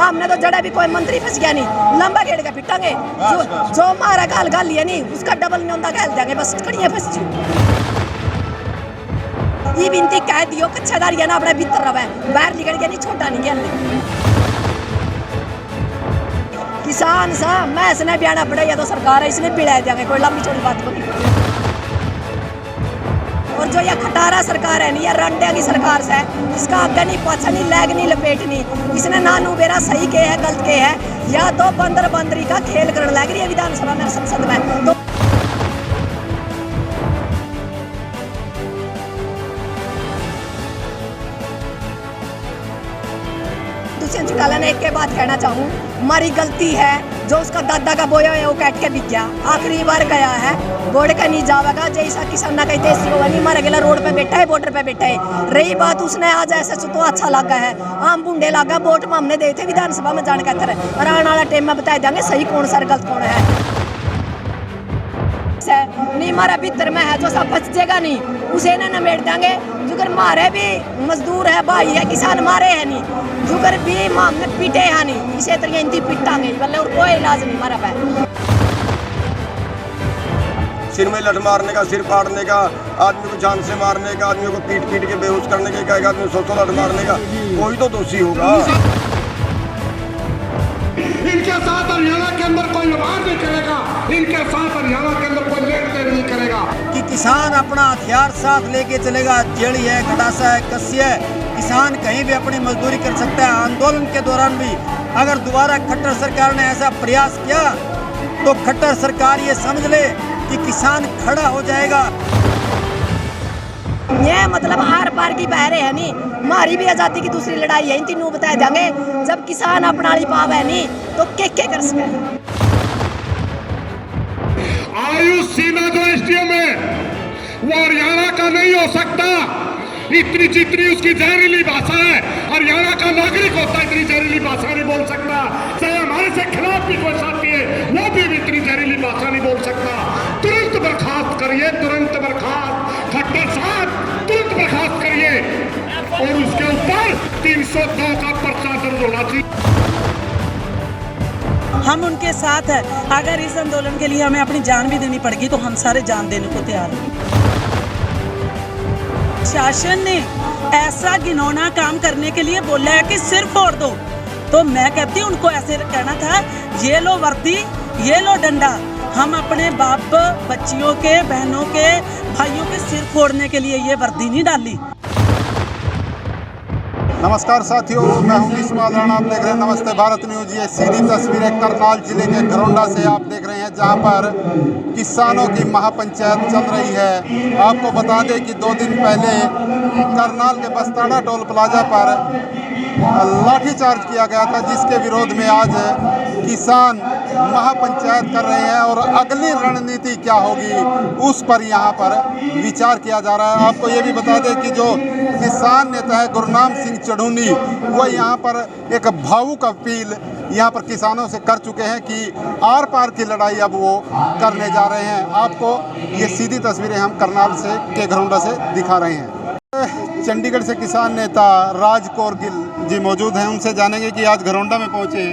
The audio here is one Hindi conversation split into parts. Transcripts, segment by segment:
हमने तो जड़ा भी कोई मंत्री फंस गया नहीं, लंबा घेड़ के पिटांगे। जो मारा गाल लिया नहीं उसका डबल नहीं होता गाल देंगे, बस कड़ियाँ फंस जी। ये बिनती कह दियो कच्छादार ना अपने भीतर रवे, बाहर निकल के नहीं छोटा नहीं गया। किसान सा मैं इसने बयाना बढ़ाया तो सरकार है, इसने पिड़ा देंगे, कोई लंबी चौड़ी बात को नहीं। और जो ये खटारा सरकार है नहीं, ये रंडे की सरकार से इसका आगे नहीं पाछा नहीं लैग नहीं लपेट नहीं, इसने नानू बेरा सही के है गलत के है, या तो बंदर बंदरी का खेल करने लग रही है विधानसभा में संसद में। तो दूसरे चुटाला ने एक के बात कहना चाहूँ, हमारी गलती है जो उसका दादा का बोया है वो काट के बिक गया, आखिरी बार गया है बोर्ड का नहीं जावेगा, जैसा किसान ना कहते नहीं मारा गया, रोड पे बैठा है बॉर्डर पे बैठा है। रही बात उसने आज ऐसे तो अच्छा लगा है, आम बुंडे लगा वोट में हमने देते विधानसभा में जाने का कर, और आने वाला टाइम में बता देंगे सही कौन सा गलत कौन है। नहीं मारा भीतर में है जो सब बच जाएगा नहीं उसे ना नमेट देंगे। जुगर मारे भी मजदूर है भाई है, किसान मारे है नहीं, जुगर भी मामले पीटे है नहीं, इसे तरह इंती पिटांगे मतलब और कोई इलाज नहीं मारा पे। सिर में लठ मारने का, सिर फाड़ने का, आदमी को जान से मारने का, आदमी को पीट के बेहोश करने का, एक आदमी 100 लठ मारने का, कोई तो दोषी होगा। इनके साथ हरियाणा के अंदर कोई व्यवहार नहीं करेगा, इनके साथ हरियाणा के अंदर कोई लेन देन नहीं करेगा। कि किसान अपना हथियार साथ लेके चलेगा, जेड़ी है, गड़ासा है, कस्सी है, किसान कहीं भी अपनी मजदूरी कर सकता है। आंदोलन के दौरान भी अगर दोबारा खट्टर सरकार ने ऐसा प्रयास किया तो खट्टर सरकार ये समझ ले कि किसान खड़ा हो जाएगा। ये मतलब आर पार की बहरे है नहीं, हमारी भी आजादी की दूसरी लड़ाई है, इन तीनों बताए जाएंगे। जब किसान अपना पाव है नहीं तो के कर सके। आयुष सिन्हा जो एसडीएम है वो हरियाणा का नहीं हो सकता, इतनी जितनी उसकी जहरीली भाषा है, हरियाणा का नागरिक होता इतनी जहरीली भाषा नहीं बोल सकता। चाहे हमारे से खिलाफ भी कोई साथी है वो भी इतनी जहरीली भाषा नहीं बोल सकता। तुरंत बर्खास्त करिए, तुरंत बर्खास्त, खट्टर साहब तुरंत बर्खास्त करिए और उसके ऊपर 302 का पर्चा दर्ज होना चाहिए। हम उनके साथ हैं, अगर इस आंदोलन के लिए हमें अपनी जान भी देनी पड़ेगी तो हम सारे जान देने को तैयार हैं। शासन ने ऐसा घिनौना काम करने के लिए बोला है कि सिर फोड़ दो, तो मैं कहती हूँ उनको ऐसे कहना था, ये लो वर्दी, ये लो डंडा, हम अपने बाप बच्चियों के, बहनों के, भाइयों के सिर फोड़ने के लिए ये वर्दी नहीं डाली। नमस्कार साथियों, मैं हूं किस्मत राणा, आप देख रहे हैं नमस्ते भारत न्यूज। ये सीधी तस्वीरें करनाल जिले के घरौंडा से आप देख रहे हैं, जहां पर किसानों की महापंचायत चल रही है। आपको बता दें कि 2 दिन पहले करनाल के बस्ताड़ा टोल प्लाजा पर लाठीचार्ज किया गया था, जिसके विरोध में आज किसान महापंचायत कर रहे हैं और अगली रणनीति क्या होगी उस पर यहाँ पर विचार किया जा रहा है। आपको ये भी बता दें कि जो किसान नेता है गुरनाम सिंह चढ़ूनी, वो यहाँ पर एक भावुक अपील यहाँ पर किसानों से कर चुके हैं कि आर पार की लड़ाई अब वो करने जा रहे हैं। आपको ये सीधी तस्वीरें हम करनाल से के घरौंडा से दिखा रहे हैं। चंडीगढ़ से किसान नेता राज कौर गिल जी मौजूद हैं, उनसे जानेंगे कि आज घरौंडा में पहुँचे,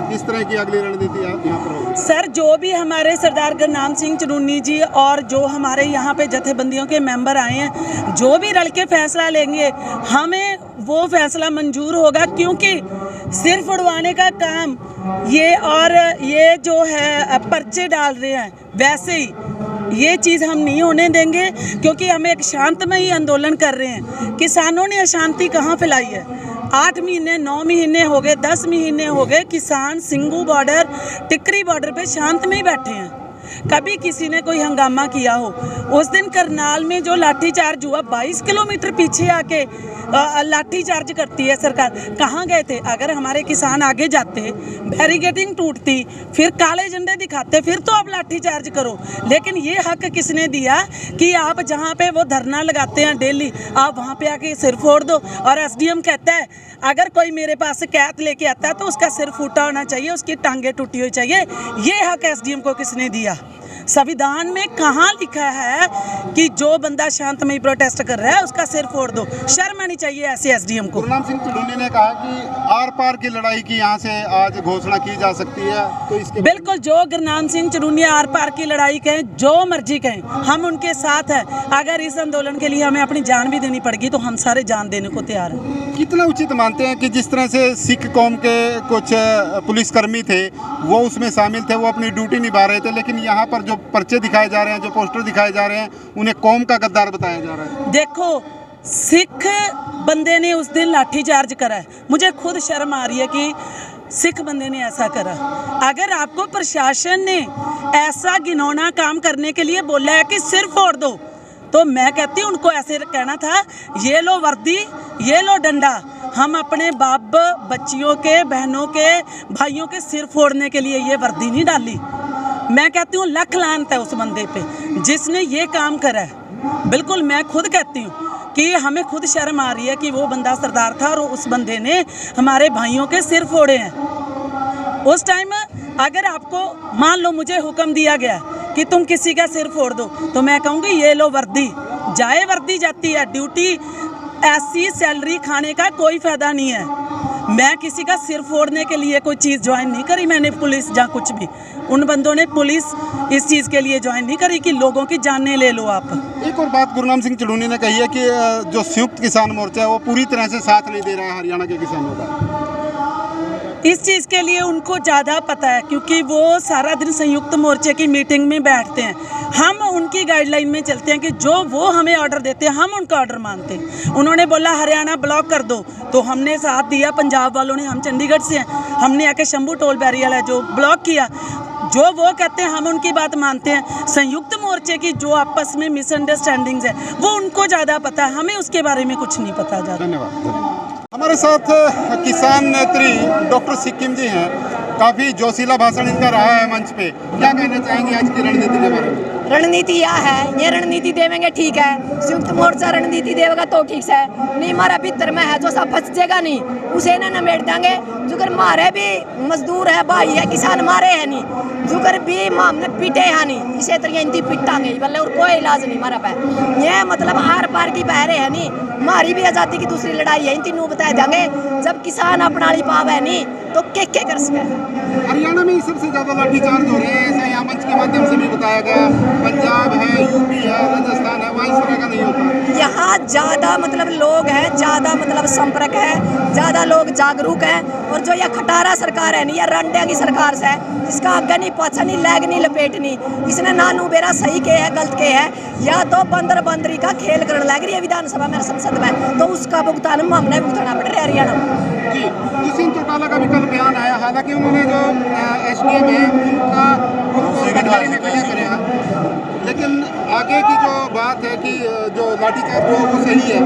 किस तरह की अगली रणनीति यहाँ पर होगी। सर, जो भी हमारे सरदार गुरनाम सिंह चढ़ूनी जी और जो हमारे यहाँ पे जथेबंदियों के मेंबर आए हैं, जो भी रल के फैसला लेंगे हमें वो फैसला मंजूर होगा, क्योंकि सिर उड़वाने का काम ये और ये जो है पर्चे डाल रहे हैं, वैसे ही ये चीज़ हम नहीं होने देंगे, क्योंकि हम एक शांतमयी आंदोलन कर रहे हैं। किसानों ने अशांति कहाँ फैलाई है? 8 महीने 9 महीने हो गए, 10 महीने हो गए, किसान सिंगू बॉर्डर, टिकरी बॉर्डर पे शांत में ही बैठे हैं। कभी किसी ने कोई हंगामा किया हो? उस दिन करनाल में जो लाठीचार्ज हुआ, 22 किलोमीटर पीछे आके लाठीचार्ज करती है सरकार, कहाँ गए थे? अगर हमारे किसान आगे जाते, बैरिकेडिंग टूटती, फिर काले झंडे दिखाते, फिर तो आप लाठीचार्ज करो। लेकिन ये हक किसने दिया कि आप जहाँ पे वो धरना लगाते हैं डेली, आप वहाँ पे आके सिर फोड़ दो? और एसडीएम कहता है अगर कोई मेरे पास शिकायत लेके आता है तो उसका सिर फूटा होना चाहिए, उसकी टांगे टूटी हुई चाहिए। ये हक एसडीएम को किसने दिया? संविधान में कहाँ लिखा है कि जो बंदा शांतमय प्रोटेस्ट कर रहा है उसका सिर फोड़ दो? शर्म आनी चाहिए ऐसे एसडीएम को। गुरनाम सिंह चुलूनी ने कहा कि आर पार की लड़ाई की यहाँ से आज घोषणा की जा सकती है, तो इसके बिल्कुल, जो गुरनाम सिंह चुलूनी आर पार की लड़ाई कहें, जो मर्जी कहें, हम उनके साथ हैं। अगर इस आंदोलन के लिए हमें अपनी जान भी देनी पड़ेगी तो हम सारे जान देने को तैयार हैं। कितना उचित मानते हैं कि जिस तरह से सिख कौम के कुछ पुलिसकर्मी थे वो उसमें शामिल थे, वो अपनी ड्यूटी निभा रहे थे, लेकिन यहाँ पर जो पर्चे दिखाए जा रहे हैं, जो पोस्टर दिखाए जा रहे हैं, उन्हें कौम का गद्दार बताया जा रहा है? देखो, सिख बंदे ने उस दिन लाठीचार्ज करा है, मुझे खुद शर्म आ रही है कि सिख बंदे ने ऐसा करा। अगर आपको प्रशासन ने ऐसा घिनौना काम करने के लिए बोला है कि सिर फोड़ दो, तो मैं कहती हूँ उनको ऐसे कहना था, ये लो वर्दी, ये लो डंडा, हम अपने बाप बच्चियों के, बहनों के, भाइयों के सिर फोड़ने के लिए ये वर्दी नहीं डाली। मैं कहती हूँ लख लानत है उस बंदे पे जिसने ये काम करा है। बिल्कुल, मैं खुद कहती हूँ कि हमें खुद शर्म आ रही है कि वो बंदा सरदार था और उस बंदे ने हमारे भाइयों के सिर फोड़े हैं। उस टाइम अगर आपको मान लो मुझे हुक्म दिया गया कि तुम किसी का सिर फोड़ दो, तो मैं कहूँगी ये लो वर्दी, जाए वर्दी जाती है ड्यूटी। ऐसी सैलरी खाने का कोई फ़ायदा नहीं है। मैं किसी का सिर फोड़ने के लिए कोई चीज़ ज्वाइन नहीं करी, मैंने पुलिस या कुछ भी। उन बंदों ने पुलिस इस चीज़ के लिए ज्वाइन नहीं करी कि लोगों की जानें ले लो आप। एक और बात गुरनाम सिंह चुलूनी ने कही है कि जो संयुक्त किसान मोर्चा है वो पूरी तरह से साथ नहीं दे रहा है हरियाणा के किसानों का। इस चीज़ के लिए उनको ज़्यादा पता है, क्योंकि वो सारा दिन संयुक्त मोर्चे की मीटिंग में बैठते हैं। हम उनकी गाइडलाइन में चलते हैं कि जो वो हमें ऑर्डर देते हैं हम उनका ऑर्डर मानते हैं। उन्होंने बोला हरियाणा ब्लॉक कर दो, तो हमने साथ दिया। पंजाब वालों ने, हम चंडीगढ़ से हैं, हमने आके शंभू टोल बैरियल है जो ब्लॉक किया। जो वो कहते हैं हम उनकी बात मानते हैं। संयुक्त मोर्चे की जो आपस में मिसअंडरस्टैंडिंग्स है वो उनको ज़्यादा पता है, हमें उसके बारे में कुछ नहीं पता ज़्यादा। धन्यवाद। हमारे साथ किसान नेत्री डॉक्टर सिक्किम जी हैं। काफ़ी जोशीला भाषण इनका रहा है मंच पे, क्या कहना चाहेंगे आज की रणनीति के बारे में? रणनीति यह है, ये रणनीति देवेंगे ठीक है, संयुक्त मोर्चा रणनीति देगा तो ठीक है, नहीं हमारा भीतर में है जो सब फंसेगा नहीं उसे ना नमेट देंगे। जुगर मारे भी मजदूर है, भाई है, किसान मारे है नहीं, जुगर भी हमने पीटे है नहीं, इसे तरह इंती पिटांगे बल्ले और कोई इलाज नहीं हमारा पे। ये मतलब आर पार की बहरे है नहीं, हमारी भी आज़ादी की दूसरी लड़ाई है, इन तीनों बता देंगे। जब किसान अपना पाव है नहीं तो के कर सके। हरियाणा में सबसे ज़्यादा लाठीचार्ज हो रहे हैं, ऐसा यहाँ मंच के माध्यम से भी बताया गया। पंजाब है, यूपी है, राजस्थान है, वहाँ इस तरह का नहीं होता। यहाँ ज़्यादा मतलब लोग हैं, ज़्यादा मतलब संपर्क है, ज़्यादा लोग जागरूक हैं। और जो यह खटारा सरकार है नहीं, यह रंडिया की सरकार से है, इसका आगे नहीं पाछा नहीं, लैग नहीं, लपेट नहीं, इसने नानू बेरा सही के है गलत के है, या तो बंदर बंदरी का खेल करने लग रही है विधानसभा में, संसद में, तो उसका भुगतान हमने भुगताना पड़ रहा है हरियाणा में। जी, दुष्यंत चौटाला का भी कल बयान आया, हालांकि उन्होंने जो एसडीएम है उनको गद्दारी में कहा करेगा, लेकिन आगे की जो बात है कि जो लाठीचार्ज हो वो सही है।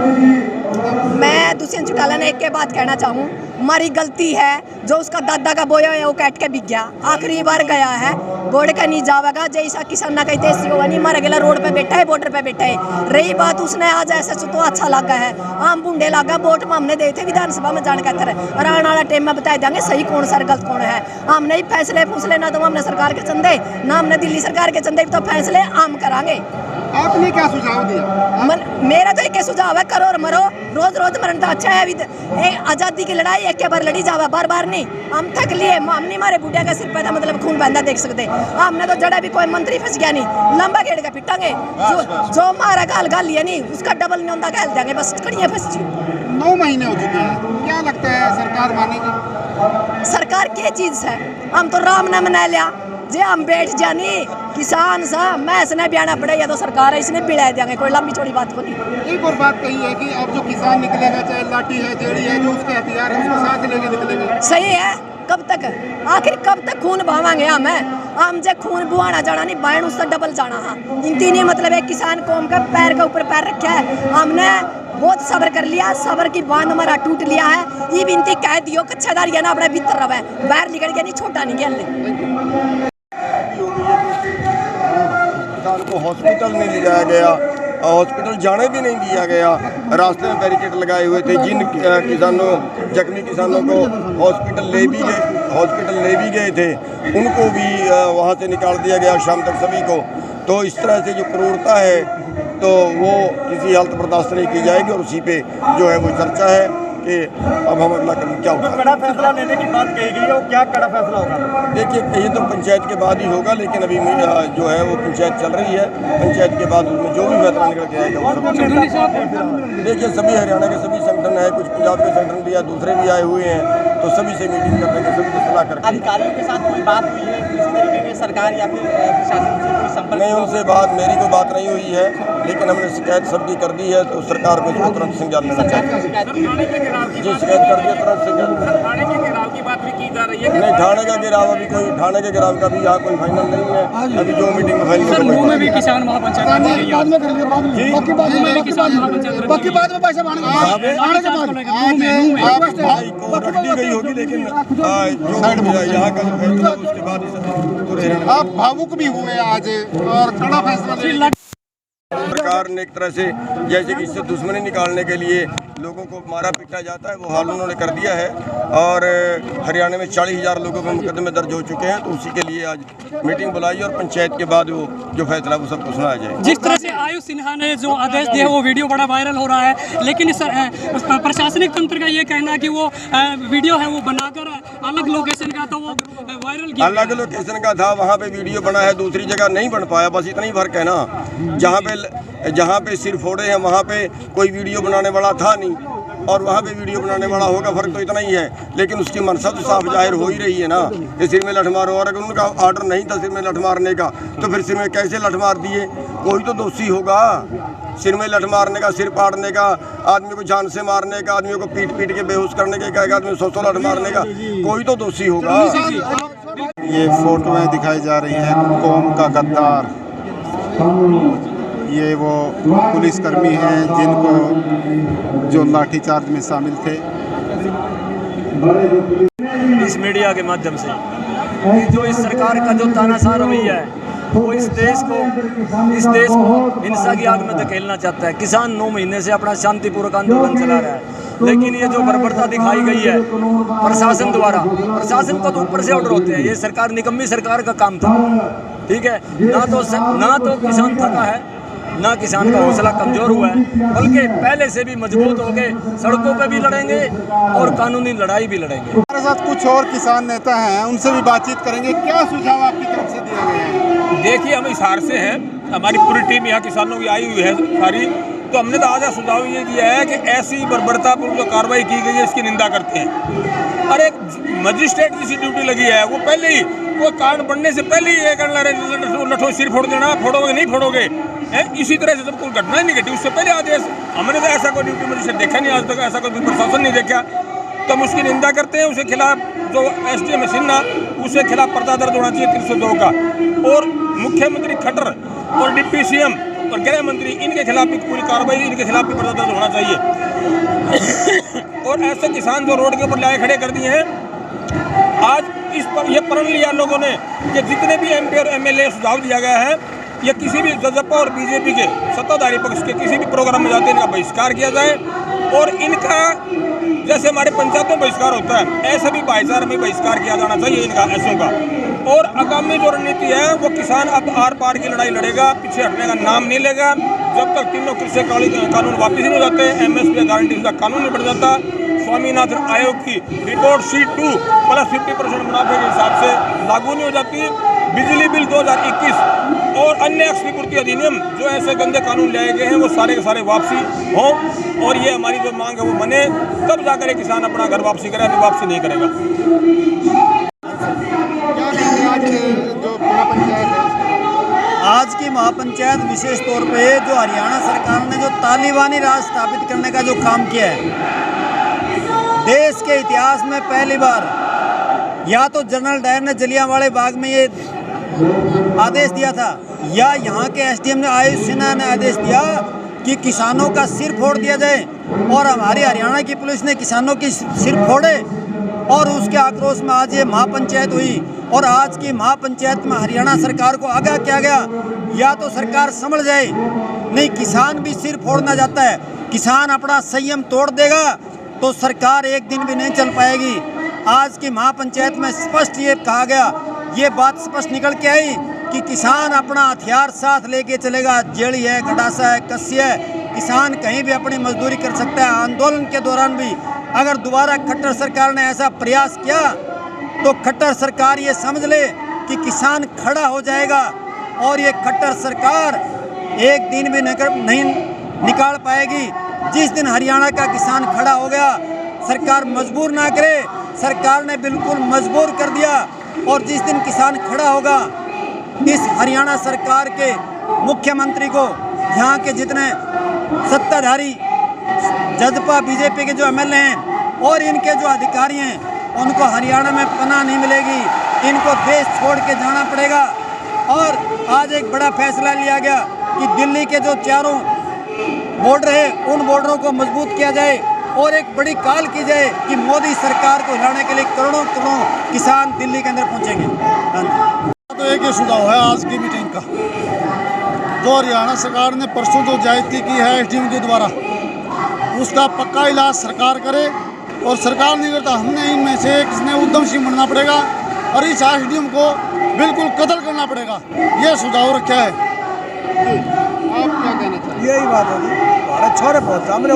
मैं दुष्यंत चौटाला ने एक के बात कहना चाहूँ, हमारी गलती है जो उसका दादा का बोया है वो काट के बिक गया, आखिरी बार गया है, बोर्ड का नहीं जावेगा, जैसा किसान ना कहते नहीं मर गया, रोड पे बैठा है, बॉर्डर पे बैठा है। रही बात उसने आज ऐसे तो अच्छा लगा है, आम बूंदे लगा, वोट में हमने दे थे विधानसभा में जान कर और आने वाला टाइम में बता देंगे सही कौन सा गलत कौन है। हमने ही फैसले फूसले ना तो हमने सरकार के चंदे ना हमने दिल्ली सरकार के चंदे, तो फैसले आम करांगे। आपने क्या सुझाव दिया? मेरा तो एक सुझाव है, करो और मरो, रोज रोज मरण तो अच्छा है। आज़ादी की लड़ाई एक के बार लड़ी जावा, बार बार नहीं। हम थक लिए, हम नहीं मारे बुढ़िया का सिर पैदा मतलब खून बहता देख सकते, हमने तो जड़ा भी कोई मंत्री फंस गया नहीं, लंबा घेड़ का पिटांगे, जो मारा गाल लिया नहीं उसका डबल नहीं होता गाल देंगे, बस कड़ियाँ फंस जी। 9 महीने हो चुके हैं, क्या लगता है सरकार मानेगी? सरकार क्या चीज़ है, हम तो राम ने मना लिया, जे हम बैठ जानी किसान सा मैं इसने बयाना पड़े या तो सरकार है इसने बिड़ा देंगे, कोई लंबी चौड़ी बात को नहीं। एक और बात कही है कि अब जो किसान निकलेगा, चाहे लाठी है, जेड़ी है, जो उसके हथियार है उसको साथ लेके निकलेंगे। सही है, कब तक आखिर कब तक खून बहावांगे हम जे खून बुआना जाना नहीं, बायन उससे डबल जाना। हाँ, इन तीन मतलब एक किसान कौम का पैर के ऊपर पैर रखा है, हमने बहुत सब्र कर लिया, सब्र की बांध हमारा टूट लिया है। ये विनती कह दियो कच्छादार है ना अपने भीतर रहे, बाहर निकल गया नहीं, छोटा नहीं गया। किसान को हॉस्पिटल नहीं ले जाया गया, हॉस्पिटल जाने भी नहीं दिया गया, रास्ते में बैरिकेड लगाए हुए थे। जिन किसानों, जख्मी किसानों को हॉस्पिटल ले भी गए हॉस्पिटल ले भी गए थे उनको भी वहाँ से निकाल दिया गया शाम तक सभी को। तो इस तरह से जो क्रूरता है तो वो किसी हालत बर्दाश्त नहीं की जाएगी और उसी पे जो है वो चर्चा है कि अब हम अगला कदम क्या होगा। कड़ा फैसला लेने की बात कही गई है, वो क्या कड़ा फैसला होगा? देखिए ये तो पंचायत के बाद ही होगा, लेकिन अभी जो है वो पंचायत चल रही है, पंचायत के बाद उसमें जो भी फैसला निकल के आएगा वो सब। देखिए सभी हरियाणा के सभी संगठन है, कुछ पंजाब के संगठन भी है, दूसरे भी आए हुए हैं, तो सभी से मीटिंग करने के सभी से सलाह करके। अधिकारियों के साथ कोई बात हुई है किसी तरीके की, सरकार या फिर प्रशासन से कोई संपर्क? नहीं, उनसे मेरी कोई बात नहीं हुई है, लेकिन हमने शिकायत सबकी कर दी है, तो सरकार को इसको तुरंत संज्ञान लेना चाहिए। जी शिकायत कर दी, तुरंत संज्ञान। थाने के घेराव की बात भी की जा रही है। नहीं, थाने का घेराव अभी कोई थाने के घेराव का भी यहाँ कोई फाइनल नहीं है, अभी जो मीटिंग में फाइनल में भी किसान महापंचायत गई होगी, लेकिन जो यहाँ का जो फैसला उसके बाद आप भावुक भी हुए आज और कड़ा फैसला। सरकार ने एक तरह से जैसे कि इससे दुश्मनी निकालने के लिए लोगों को मारा पीटा जाता है वो हाल उन्होंने कर दिया है, और हरियाणा में 40,000 लोगों के मुकदमे दर्ज हो चुके हैं, तो उसी के लिए आज मीटिंग बुलाई और पंचायत के बाद वो जो फैसला वो सबको सुनाया जाए। जिस तरह से आयुष सिन्हा ने जो आदेश दिया वो वीडियो बड़ा वायरल हो रहा है, लेकिन इस प्रशासनिक तंत्र का ये कहना है कि वो वीडियो है वो बनाकर अलग लोकेशन का, तो वो वायरल किया। अलग लोकेशन का था, वहाँ पे वीडियो बना है, दूसरी जगह नहीं बन पाया, बस इतना ही फर्क है ना। जहाँ पे सिर फोड़े हैं वहाँ पे कोई वीडियो बनाने वाला था नहीं, और वहाँ पे वीडियो बनाने वाला होगा, फर्क तो इतना ही है, लेकिन उसकी मनसा तो साफ जाहिर हो ही रही है ना कि सिर में लठ मारो। और अगर उनका ऑर्डर नहीं था सिर में लठ मारने का, तो फिर सिर में कैसे लठ मार दिए? कोई तो दोषी होगा। सिर में लठ मारने का, सिर फाड़ने का, आदमी को जान से मारने का, आदमी को पीट पीट के बेहोश करने का, एक आदमी 100 लठ मारने का, कोई तो दोषी होगा। ये फोटोएं दिखाई जा रही हैं कौम का गद्दार। ये वो पुलिसकर्मी हैं जिनको जो लाठीचार्ज में शामिल थे। इस मीडिया के माध्यम से जो इस सरकार का जो तानाशाह रवैया है वो इस देश को हिंसा की आग में धकेलना चाहता है। किसान 9 महीने से अपना शांतिपूर्वक आंदोलन चला रहा है, लेकिन ये जो बर्बरता दिखाई गई है प्रशासन द्वारा, प्रशासन को तो ऊपर से ऑर्डर होते हैं, ये सरकार निकम्मी सरकार का काम था। ठीक है, ना तो किसान थका है, ना किसान का हौसला कमजोर हुआ है, बल्कि पहले से भी मजबूत हो गए, सड़कों पे भी लड़ेंगे और कानूनी लड़ाई भी लड़ेंगे। हमारे साथ कुछ और किसान नेता हैं, उनसे भी बातचीत करेंगे। क्या सुझाव आपकी तरफ से दिए गए हैं? देखिए, हम हिसार से हैं, हमारी पूरी टीम यहाँ किसानों की आई हुई है सारी, तो हमने तो आज सुझाव ये दिया है कि ऐसी बर्बरतापूर्वक जो कार्रवाई की गई है इसकी निंदा करते हैं। और एक मजिस्ट्रेट जिसकी ड्यूटी लगी है वो पहले ही वो कांड बढ़ने से पहले ही ये करना लठो सिर फोड़ देना, फोड़ोगे नहीं फोड़ोगे, इसी तरह से जब कोई घटना नहीं घटी उससे पहले आदेश। हमने तो ऐसा कोई ड्यूटी मजिस्ट्रेट देखा नहीं आज तक, ऐसा कोई प्रशासन नहीं देखा, तो हम उसकी निंदा करते हैं। उसके खिलाफ जो SDM सिन्हा, उसके खिलाफ पर्दा दर्ज होना चाहिए 302 का, और मुख्यमंत्री खट्टर और डिप्टी CM और गृह मंत्री इनके खिलाफ भी पूरी कार्रवाई, इनके खिलाफ भी पर्दा दर्ज होना चाहिए। और ऐसे किसान जो रोड के ऊपर लाए खड़े कर दिए हैं, आज इस पर यह प्रण लिया लोगों ने कि जितने भी MP और MLA सुझाव दिया गया है, या किसी भी जजपा और BJP के सत्ताधारी पक्ष के किसी भी प्रोग्राम में जाते हैं इनका बहिष्कार किया जाए, और इनका जैसे हमारे पंचायतों में बहिष्कार होता है ऐसा भी भाईचारा में बहिष्कार किया जाना चाहिए इनका ऐसों का। और आगामी जो रणनीति है वो किसान अब आर पार की लड़ाई लड़ेगा, पीछे हटने का नाम नहीं लेगा जब तक तीनों कृषि कानून वापस नहीं हो जाते, MSP गारंटी का कानून नहीं बढ़ जाता, स्वामीनाथन आयोग की रिपोर्ट C2 प्लस 50% मुनाफे के हिसाब से लागू नहीं हो जाती, बिजली बिल 2021 और अन्य क्षतिपूर्ति अधिनियम जो ऐसे गंदे कानून लाए गए हैं वो सारे के सारे वापसी हों, और ये हमारी जो मांग है वो बने, तब जाकर किसान अपना घर वापसी करे, अभी वापसी नहीं करेगा। आज की महापंचायत विशेष तौर पे जो हरियाणा सरकार ने जो तालिबानी राज स्थापित करने का जो काम किया है, देश के इतिहास में पहली बार या तो जनरल डायर ने जलियांवाला बाग में ये आदेश दिया था, या यहाँ के SDM ने आयुष सिन्हा ने आदेश दिया कि किसानों का सिर फोड़ दिया जाए, और हमारी हरियाणा की पुलिस ने किसानों की सिर फोड़े, और उसके आक्रोश में आज ये महापंचायत हुई। और आज की महापंचायत में हरियाणा सरकार को आगाह किया गया, या तो सरकार समझ जाए, नहीं किसान भी सिर फोड़ना चाहता है, किसान अपना संयम तोड़ देगा तो सरकार एक दिन भी नहीं चल पाएगी। आज की महापंचायत में स्पष्ट ये कहा गया, ये बात स्पष्ट निकल के आई कि किसान अपना हथियार साथ लेके चलेगा। जेड़ी है, गडासा है, कस्सी है, किसान कहीं भी अपनी मजदूरी कर सकता है। आंदोलन के दौरान भी अगर दोबारा खट्टर सरकार ने ऐसा प्रयास किया तो खट्टर सरकार ये समझ ले कि किसान खड़ा हो जाएगा, और ये खट्टर सरकार एक दिन भी नहीं निकाल पाएगी। जिस दिन हरियाणा का किसान खड़ा हो गया, सरकार मजबूर ना करे, सरकार ने बिल्कुल मजबूर कर दिया। और जिस दिन किसान खड़ा होगा, इस हरियाणा सरकार के मुख्यमंत्री को, यहाँ के जितने सत्ताधारी जदपा बीजेपी के जो एमएलए हैं और इनके जो अधिकारी हैं, उनको हरियाणा में पनाह नहीं मिलेगी, इनको देश छोड़ के जाना पड़ेगा। और आज एक बड़ा फैसला लिया गया कि दिल्ली के जो चारों बॉर्डर है, उन बॉर्डरों को मजबूत किया जाए और एक बड़ी कॉल की जाए कि मोदी सरकार को हिलाने के लिए करोड़ों करोड़ किसान दिल्ली के अंदर पहुंचेंगे। तो एक ही सुझाव है आज की मीटिंग का, जो हरियाणा सरकार ने परसों जो ज्यादती की है एसडीएम के द्वारा, उसका पक्का इलाज सरकार करे। और सरकार नहीं करता, हमने इनमें से किसने उद्यम सिंह बनना पड़ेगा और इस एसडीएम को बिल्कुल कत्ल करना पड़ेगा। ये सुझाव रखा है। आप क्या कहना चाहते हैं? यही बात है जी, हमारे छोरे पहुँचा, हमने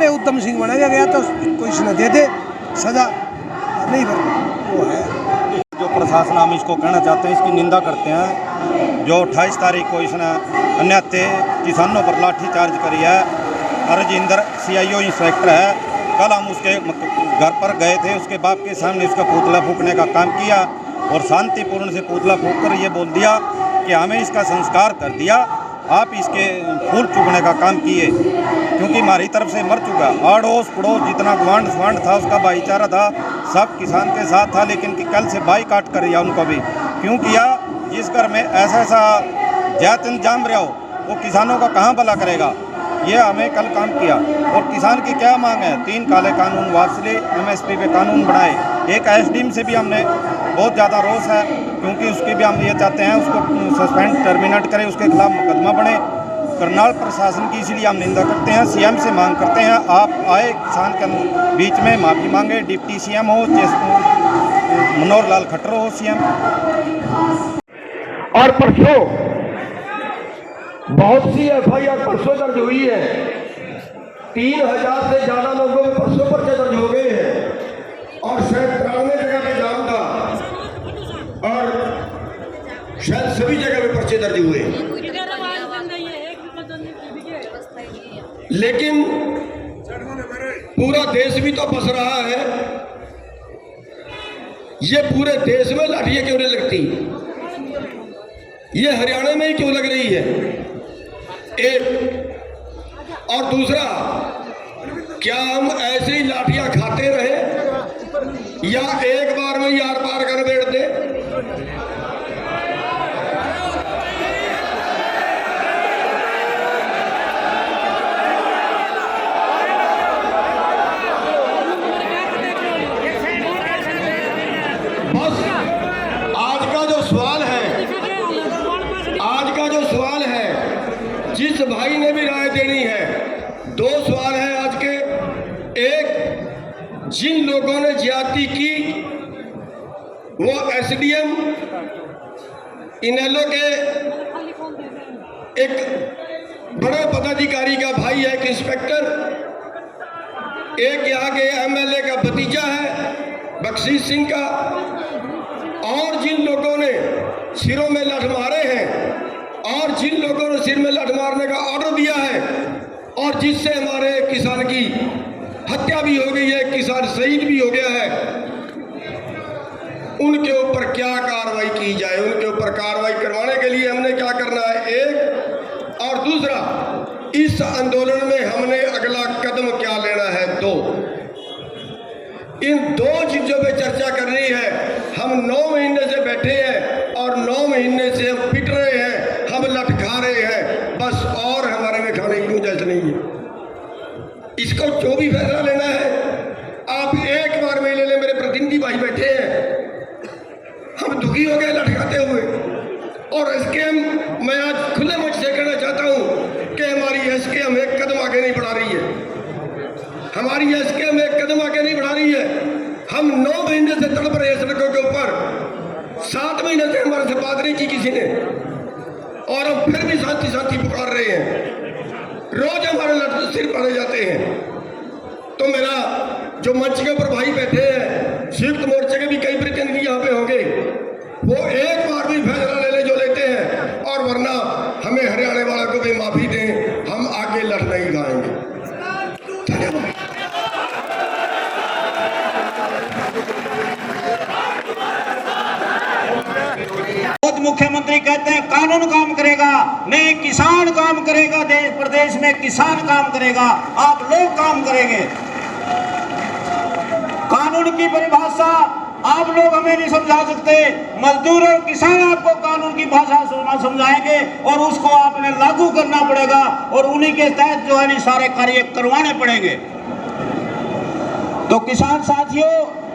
उत्तम सिंह बनाया गया तो कोई इसने दे दे सजा, नहीं वो है। जो प्रशासन, हम इसको कहना चाहते हैं, इसकी निंदा करते हैं। जो 28 तारीख को इसने अन्याय किसानों पर लाठी चार्ज करी है, राजेंद्र CIO इंस्पेक्टर है, कल हम उसके घर पर गए थे, उसके बाप के सामने उसका पुतला फूकने का काम किया और शांतिपूर्ण से पुतला फूक कर ये बोल दिया कि हमें इसका संस्कार कर दिया, आप इसके फूल चुगने का काम किए, क्योंकि हमारी तरफ से मर चुका। अड़ोस पड़ोस जितना गवांड स्वांड था, उसका भाईचारा था, सब किसान के साथ था, लेकिन कि कल से बाईकाट कर दिया उनको भी। क्यों किया? जिस घर में ऐसा जात इंतजाम रहा हो, वो किसानों का कहाँ भला करेगा। ये हमें कल काम किया। और किसान की क्या मांग है? 3 काले कानून वापसी, MSP पे कानून बनाए। एक एसडीएम से भी हमने बहुत ज़्यादा रोष है, क्योंकि उसकी भी हम ये चाहते हैं उसको सस्पेंड टर्मिनेट करें, उसके खिलाफ मुकदमा बने। करनाल प्रशासन की इसलिए हम निंदा करते हैं, CM से मांग करते हैं आप आए, किसान के बीच में माफ़ी मांगे। डिप्टी CM हो, मनोहर लाल खट्टर हो CM। और परसों बहुत सी FIR परसों दर्ज हुई है, 3000 से ज्यादा लोगों में परसों पर्चे दर्ज हो गए हैं और शायद 93 जगह पे जाम था और शायद सभी जगह पे पर्चे दर्ज हुए। लेकिन पूरा देश भी तो फंस रहा है। ये पूरे देश में लाठियां क्यों नहीं लगती? ये हरियाणा में ही क्यों लग रही है? एक और दूसरा, क्या हम ऐसे ही लाठियां खाते रहे या एक बार में ही आर पार कर बैठ दे? बस आज का जो सवाल है, जिस भाई ने भी राय देनी है, 2 सवाल है आज के। एक, जिन लोगों ने ज्यादती की वो SDM इनेलो के एक बड़े पदाधिकारी का भाई है, एक इंस्पेक्टर, एक यहाँ के MLA का भतीजा है बख्शीश सिंह का। और जिन लोगों ने सिरों में लाठ मारे हैं और जिन लोगों ने सिर में लाठ मारने का ऑर्डर दिया है और जिससे हमारे किसान की हत्या भी हो गई है, किसान शहीद भी हो गया है, उनके ऊपर क्या कार्रवाई की जाए? उनके ऊपर कार्रवाई करवाने के लिए हमने क्या करना है? एक, और दूसरा, इस आंदोलन में हमने अगला कदम क्या लेना है? 2, इन 2 चीजों पे चर्चा करनी है। हम 9 महीने से बैठे हैं और 9 महीने से हम पिट रहे हैं, हम लटका रहे हैं बस, और हमारे में खाने की गुंजाइश नहीं है। इसको जो भी फैसला लेना है आप एक बार में ले लें। मेरे प्रतिनिधि भाई बैठे हैं, हम दुखी हो गए लटकाते हुए। और SKM, मैं आज खुले मंच से कहना चाहता हूं कि हमारी SKM एक कदम आगे नहीं बढ़ा रही है। हमारी SKM एक कदम आगे नहीं बढ़ा रही है। हम बात नहीं की किसी ने, और हम फिर भी शांति शांति पुकार रहे हैं। रोज हमारे लड़के सिर पड़े जाते हैं। तो मेरा जो मंच के ऊपर भाई बैठे हैं, संयुक्त मोर्चे के भी कई प्रतिनिधि यहाँ पे होंगे, वो एक बार भी फैसला ले ले जो लेते हैं, और वरना हमें हरियाणा वाला को भी माफी दें, हम आगे लड़ नहीं गाएंगे। धन्यवाद। मुख्यमंत्री कहते हैं कानून काम करेगा, नहीं किसान काम करेगा, देश प्रदेश में किसान काम करेगा, आप लोग काम करेंगे। कानून की परिभाषा आप लोग हमें नहीं समझा सकते, मजदूर और किसान आपको कानून की भाषा समझाएंगे और उसको आपने लागू करना पड़ेगा, और उन्हीं के तहत जो है सारे कार्य करवाने पड़ेंगे। तो किसान साथियों,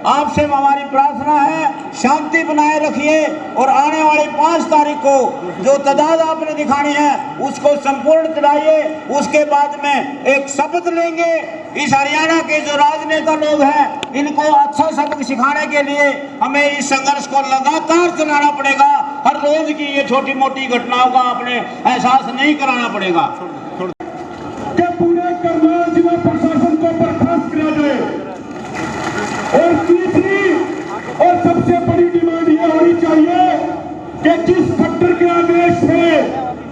आपसे हमारी प्रार्थना है, शांति बनाए रखिए, और आने वाली 5 तारीख को जो तादाद आपने दिखानी है उसको संपूर्ण चढ़ाइए। उसके बाद में एक शपथ लेंगे। इस हरियाणा के जो राजनेता लोग हैं, इनको अच्छा सबक सिखाने के लिए हमें इस संघर्ष को लगातार चलाना पड़ेगा। हर रोज की ये छोटी मोटी घटनाओं का आपने एहसास नहीं कराना पड़ेगा। पूरे करनाल जिला प्रशासन को बर्खास्त किया जाए। और तीसरी और सबसे बड़ी डिमांड ये होनी चाहिए कि जिस खट्टर के आदेश से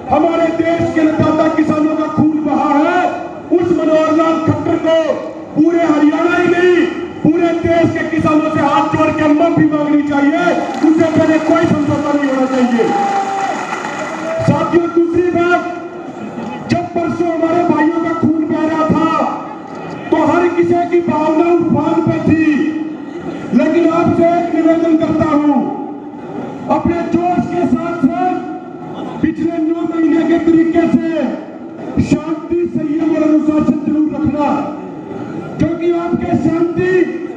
हमारे देश के अन्नदाता किसानों का खून बहा है, उस मनोहर लाल खट्टर को पूरे हरियाणा ही नहीं, पूरे देश के किसानों से हाथ जोड़ के माफी मांगनी चाहिए। उससे पहले कोई समझौता नहीं होना चाहिए। साथियों, दूसरी बात, जब परसों हमारे भाइयों का खून बह रहा था तो हर किसी की भावना उफान पे थी, लेकिन आपसे एक निवेदन करता हूं, अपने जोश के साथ साथ पिछले 9 महीने के तरीके से शांति, संयम और अनुशासन जरूर रखना, क्योंकि आपके शांति,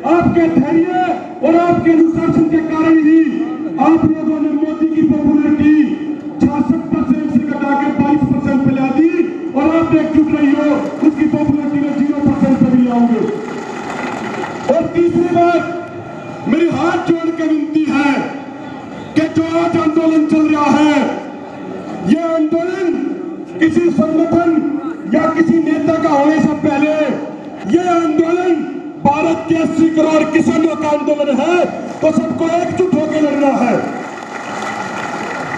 आपके धैर्य और आपके अनुशासन के कारण ही आप लोगों ने मोदी की पॉपुलरिटी 66% से घटा के 22% पे ला दी, और आप एकजुट रही हो, उसकी पॉपुलरिटी में 0% पे भी लाओगे। और तीसरी बात, मेरी हाथ जोड़ के विनती है कि जो आज आंदोलन चल रहा है, यह आंदोलन किसी संगठन या किसी नेता का होने से पहले यह आंदोलन भारत के 80 करोड़ किसानों का आंदोलन है। तो सबको एकजुट होकर लड़ना है।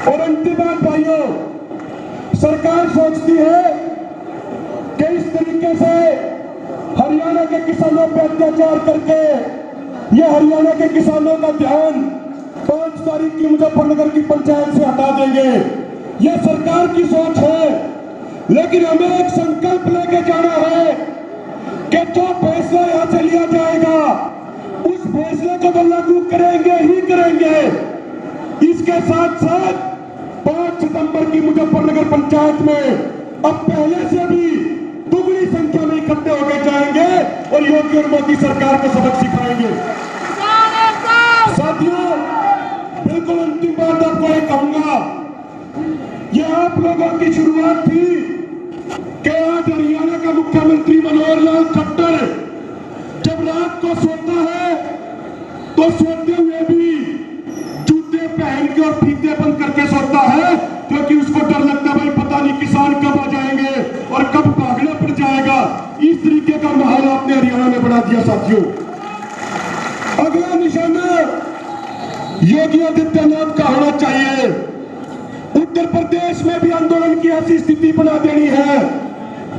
और अंतिम बात भाइयों, सरकार सोचती है कि इस तरीके से हरियाणा के किसानों पर अत्याचार करके ये हरियाणा के किसानों का ध्यान 5 तारीख की मुजफ्फरनगर की पंचायत से हटा देंगे। ये सरकार की सोच है, लेकिन हमें एक संकल्प लेके जाना है कि जो फैसला यहाँ से लिया जाएगा उस फैसले को तो लागू करेंगे ही करेंगे। इसके साथ साथ 5 सितंबर की मुजफ्फरनगर पंचायत में अब पहले से भी दुगनी संख्या में इकट्ठे होकर जाएंगे और योगी और मोदी सरकार को सबक सिखाएंगे। साथियों, बिल्कुल अंतिम बात आपको ये कहूंगा, ये आप लोगों की शुरुआत थी कि आज हरियाणा का मुख्यमंत्री मनोहर लाल खट्टर जब रात को सोता है तो सोते हुए भी जूते पहन के और फीते बंद करके सोता है, क्योंकि उसको डर लगता है भाई पता नहीं किसान कब आ जाएंगे और कब भागना पड़ जाएगा। इस तरीके का माहौल आपने हरियाणा में बना दिया। साथियों, अगला निशाना योगी आदित्यनाथ का होना चाहिए। उत्तर प्रदेश में भी आंदोलन की ऐसी स्थिति बना देनी है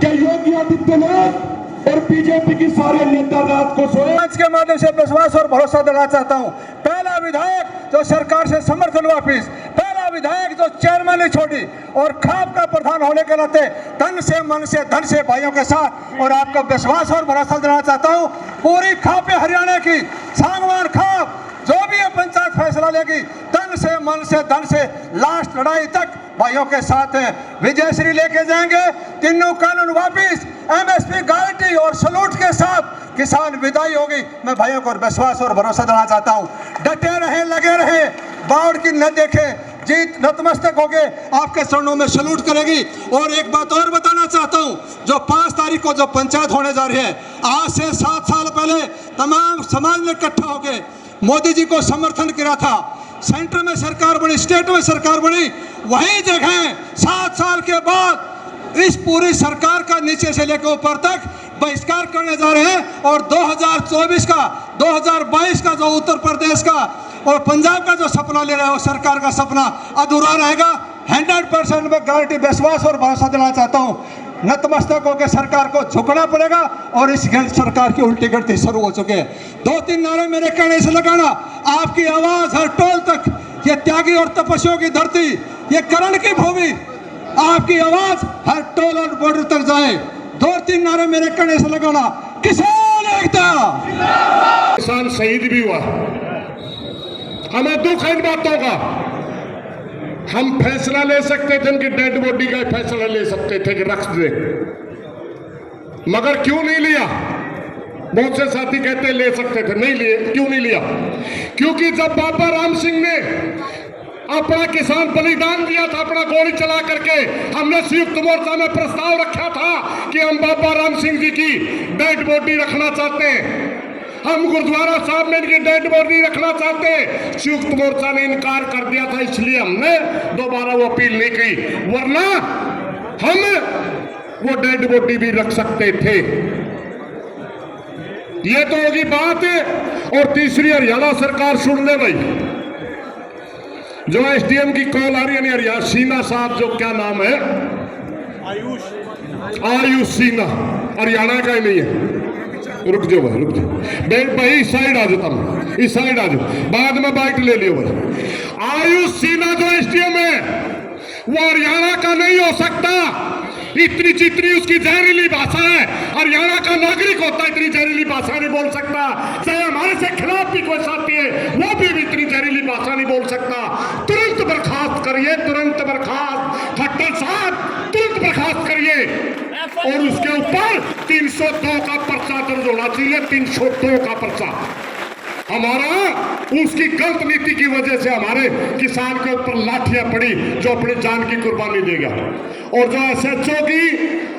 कि योगी आदित्यनाथ और बीजेपी की सारे नेता रात को सोए। आज के माध्यम से विश्वास और भरोसा दिलाना चाहता हूं। पहला विधायक जो सरकार से समर्थन वापिस, पहला विधायक जो चेयरमैन ने छोड़ी और खाप का प्रधान होने के नाते तन से मन से धन से भाइयों के साथ और आपका विश्वास और भरोसा दिलाना चाहता हूं। पूरी खाप हरियाणा की सांगवान खाप जो भी ये पंचायत फैसला लेगी तन से मन से धन से लास्ट लड़ाई तक भाइयों के साथ हैं। विजयश्री लेके जाएंगे, तीनों कानून वापिस, एमएसपी गारंटी और सलूट के साथ किसान विदाई होगी। मैं भाइयों को विश्वास और भरोसा देना चाहता हूं। डटे रहे, लगे रहे, बाढ़ की न देखे, जीत नतमस्तक होके आपके चरणों में सलूट करेगी। और एक बात और बताना चाहता हूं, जो 5 तारीख को जो पंचायत होने जा रही है, आज से 7 साल पहले तमाम समाज ने इकट्ठा होकर मोदी जी को समर्थन किया था। सेंटर में सरकार बनी, स्टेट में सरकार बनी, वही जगह 7 साल के बाद इस पूरी सरकार का नीचे से लेकर ऊपर तक बहिष्कार करने जा रहे हैं। और 2024 का 2022 का जो उत्तर प्रदेश का और पंजाब का जो सपना ले रहे हैं वो सरकार का सपना अधूरा रहेगा। 100% में गारंटी, विश्वास और भरोसा देना चाहता हूँ। नतमस्तक होकर सरकार को झुकना पड़ेगा और इस सरकार की उल्टी गिनती शुरू हो चुकी है। 2-3 नारे मेरे कहने से लगाना, आपकी आवाज़ हर टोल तक, ये त्यागी और तपस्वियों की धरती, ये करण की भूमि, आपकी आवाज़ हर टोल और बॉर्डर तक जाए। 2-3 नारे मेरे कहने से लगाना, किसान एकता। किसान शहीद भी हुआ, हमें दुख है इन बातों का। हम फैसला ले सकते थे, उनकी डेड बॉडी का फैसला ले सकते थे कि रख दे, मगर क्यों नहीं लिया? बहुत से साथी कहते ले सकते थे, नहीं लिए। क्यों नहीं लिया? क्योंकि जब बाबा राम सिंह ने अपना किसान बलिदान दिया था, अपना गोली चला करके, हमने संयुक्त मोर्चा में प्रस्ताव रखा था कि हम बाबा राम सिंह जी की डेड बॉडी रखना चाहते हैं, हम गुरुद्वारा साहब में इनकी डेड बॉडी रखना चाहते हैं। संयुक्त मोर्चा ने इनकार कर दिया था, इसलिए हमने दोबारा वो अपील नहीं की, वरना हम वो डेड बॉडी भी रख सकते थे। ये तो होगी बात। और तीसरी, हरियाणा सरकार सुन ले भाई, जो एसडीएम की कॉल आ रही है, हरियाणा सीना साहब, जो क्या नाम है, आयुष सिन्हा, हरियाणा का ही नहीं है। रुक जाओ भाई, रुक जाओ भाई, इस साइड आ जाता हूँ, इस साइड आ जाओ, बाद में बाइट ले लियो भाई। आयुष सिन्हा जो एसडीएम है वो हरियाणा का नहीं हो सकता। इतनी जितनी उसकी जहरीली भाषा है, हरियाणा का नागरिक होता है इतनी जहरीली भाषा नहीं बोल सकता। चाहे हमारे से खिलाफ भी कोई साथी है, वो भी इतनी जहरीली भाषा नहीं बोल सकता। तुरंत बर्खास्त करिए, तुरंत बर्खास्त, खट्टर साहब तुरंत बर्खास्त करिए। और उसके ऊपर 302 का पर्चा दर्ज होना चाहिए, 302 का पर्चा। हमारा उसकी गलत नीति की वजह से हमारे किसान के ऊपर लाठियां पड़ी, जो अपनी जान की कुर्बानी देगा। और जो एसएचओ की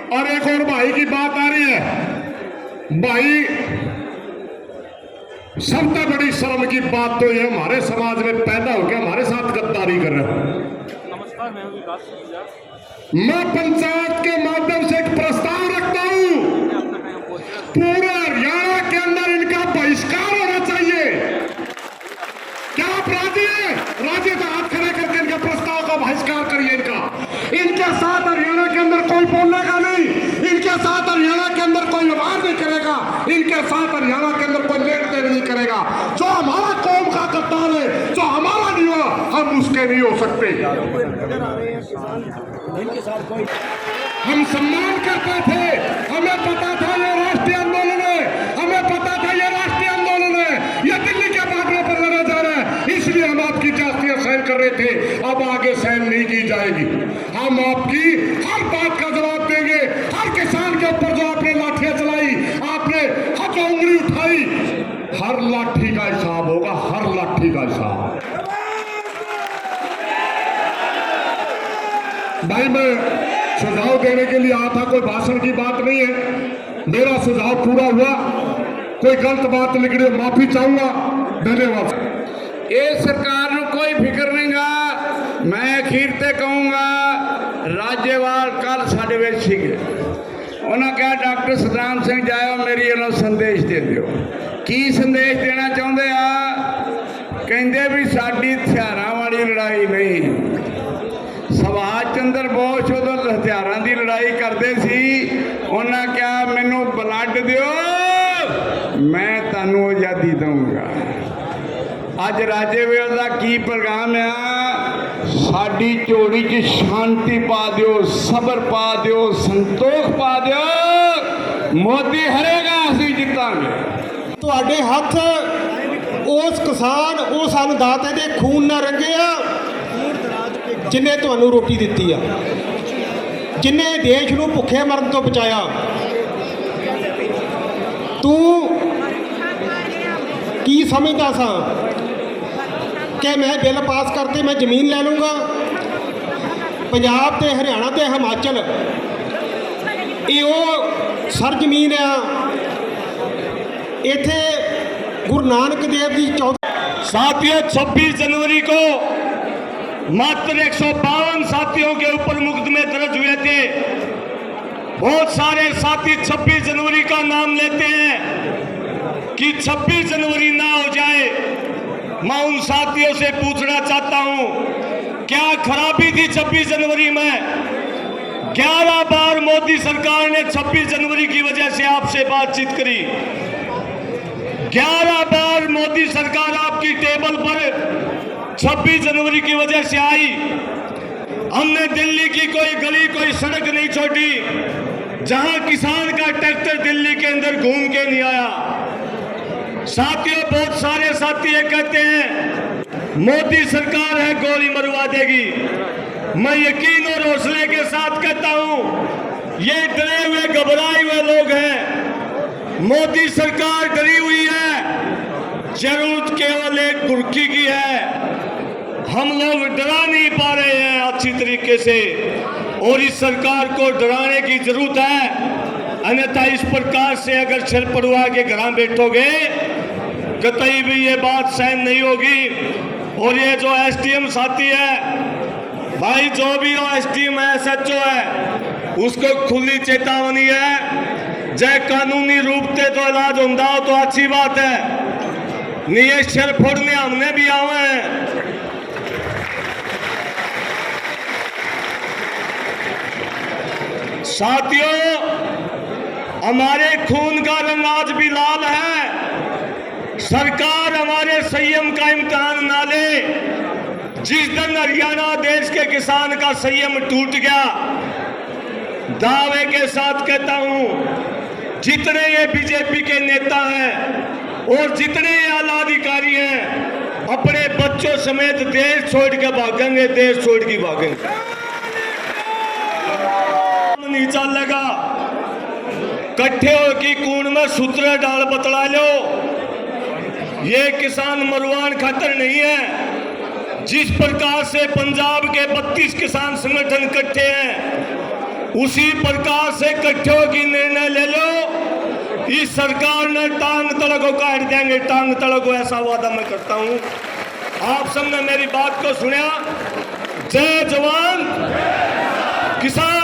और एक और भाई की बात आ रही है, भाई सबसे बड़ी शर्म की बात तो ये हमारे समाज में पैदा हो गया, हमारे साथ गद्दारी कर रहे हैं। मैं पंचायत के माध्यम से एक प्रस्ताव रखता हूं, पूरे हरियाणा के अंदर इनका बहिष्कार होना चाहिए। क्या आप राजी हैं? राजी तो हाथ खड़े करके इनके प्रस्ताव का बहिष्कार करिए। इनके साथ हरियाणा के अंदर कोई बोलेगा नहीं, इनके साथ हरियाणा के अंदर कोई व्यवहार नहीं करेगा, इनके साथ हरियाणा के अंदर कोई लेन देन नहीं करेगा। जो हमारा कौम का गद्दार है, जो हमारा नहीं हुआ, हम उसके नहीं हो सकते। हम सम्मान करते थे, हमें पता था ये राष्ट्रीय आंदोलन है, हमें पता था ये राष्ट्रीय आंदोलन है, ये दिल्ली के बाटलों पर लड़ा जा रहा है, इसलिए हम आपकी जातियां सहन कर रहे थे। अब आगे सहन नहीं की जाएगी। हम आपकी हर बात का जवाब देंगे। हर किसान के ऊपर जो आपने लाठियां चलाई, आपने हर जो उंगली उठाई, हर लाठी का हिसाब होगा, हर लाठी का हिसाब। भाई मैं सुझाव देने के लिए आया था, कोई भाषण की बात नहीं है। मेरा सुझाव पूरा हुआ, कोई गलत बात निकली माफी चाहूंगा। धन्यवाद। ये सरकार को कोई फिक्र नहीं गा। मैं अखीर ते कहूँगा, राज्यपाल कल साढ़े वे सीगे उन्होंने कहा डॉक्टर सतनाम सिंह जाओ, मेरी इन्हों संदेश दे दियो। की संदेश देना चाहते आ? कहते भी साड़ी हथियारों वाली लड़ाई नहीं। सुभाष चंद्र बोस उदों हथियारों की लड़ाई करते सी, उन्होंने कहा मैनू ब्लड दियो, मैं तुहानू आज़ादी दूंगा। अज राज्यपाल का की प्रोग्राम आ, साड़ी झोली च शांति पा दियो, सबर पा दियो, संतोख पा दियो, मोदी हरेगा, असीं जितांगे। तुहाडे हथ उस किसान, उस अन्नदाते दे खून नाल रंगे आ जिन्हें तुहानू रोटी दित्ती आ, जिन्हें देश नू भुखे मरण तो बचाया। तू की समझदा सा कि मैं बिल पास करते मैं जमीन ले लूँगा? पंजाब ते हरियाणा ते हिमाचल ये सर जमीन आ। इत्थे गुरु नानक देव जी 14 साथियों 26 जनवरी को मात्र 152 साथियों के ऊपर मुकदमे दर्ज हुए थे। बहुत सारे साथी 26 जनवरी का नाम लेते हैं कि 26 जनवरी ना हो जाए। मैं उन साथियों से पूछना चाहता हूं, क्या खराबी थी 26 जनवरी में? 11 बार मोदी सरकार ने 26 जनवरी की वजह से आपसे बातचीत करी। 11 बार मोदी सरकार आपकी टेबल पर 26 जनवरी की वजह से आई। हमने दिल्ली की कोई गली, कोई सड़क नहीं छोड़ी जहां किसान का ट्रैक्टर दिल्ली के अंदर घूम के नहीं आया। साथियों, बहुत सारे साथी ये कहते हैं मोदी सरकार है गोली मरवा देगी। मैं यकीन और हौसले के साथ कहता हूं, ये डरे हुए घबराए हुए लोग हैं। मोदी सरकार डरी हुई है, जरूरत केवल एक गुरकी की है। हम लोग डरा नहीं पा रहे हैं अच्छी तरीके से, और इस सरकार को डराने की जरूरत है। अन्यथा इस प्रकार से अगर सिर पड़वा के घर बैठोगे, कतई भी ये बात सहन नहीं होगी। और ये जो एसडीएम साथी है भाई, जो भी हो एसडीएम है, एसएचओ है, उसको खुली चेतावनी है, जय कानूनी रूप से तो इलाज होता हो तो अच्छी बात है। नहीं सिर फोड़ने हमने भी आवे हैं। साथियों, हमारे खून का रंग आज भी लाल है। सरकार हमारे संयम का इम्तिहान ना ले। जिस दिन हरियाणा देश के किसान का संयम टूट गया, दावे के साथ कहता हूं, जितने ये बीजेपी के नेता हैं और जितने ये आला अधिकारी हैं, अपने बच्चों समेत देश छोड़ के भागेंगे, देश छोड़ के भागेंगे। नीचा लगा कट्ठे हो की कूण में सूत्र डाल बतला लो। ये किसान मरवान खातर नहीं है। जिस प्रकार से पंजाब के 32 किसान संगठन इकट्ठे हैं, उसी प्रकार से इकट्ठे की निर्णय ले लो। इस सरकार ने टांग तड़को काट देंगे, टांग तड़को, ऐसा वादा मैं करता हूं। आप सबने मेरी बात को सुना। जय जवान, किसान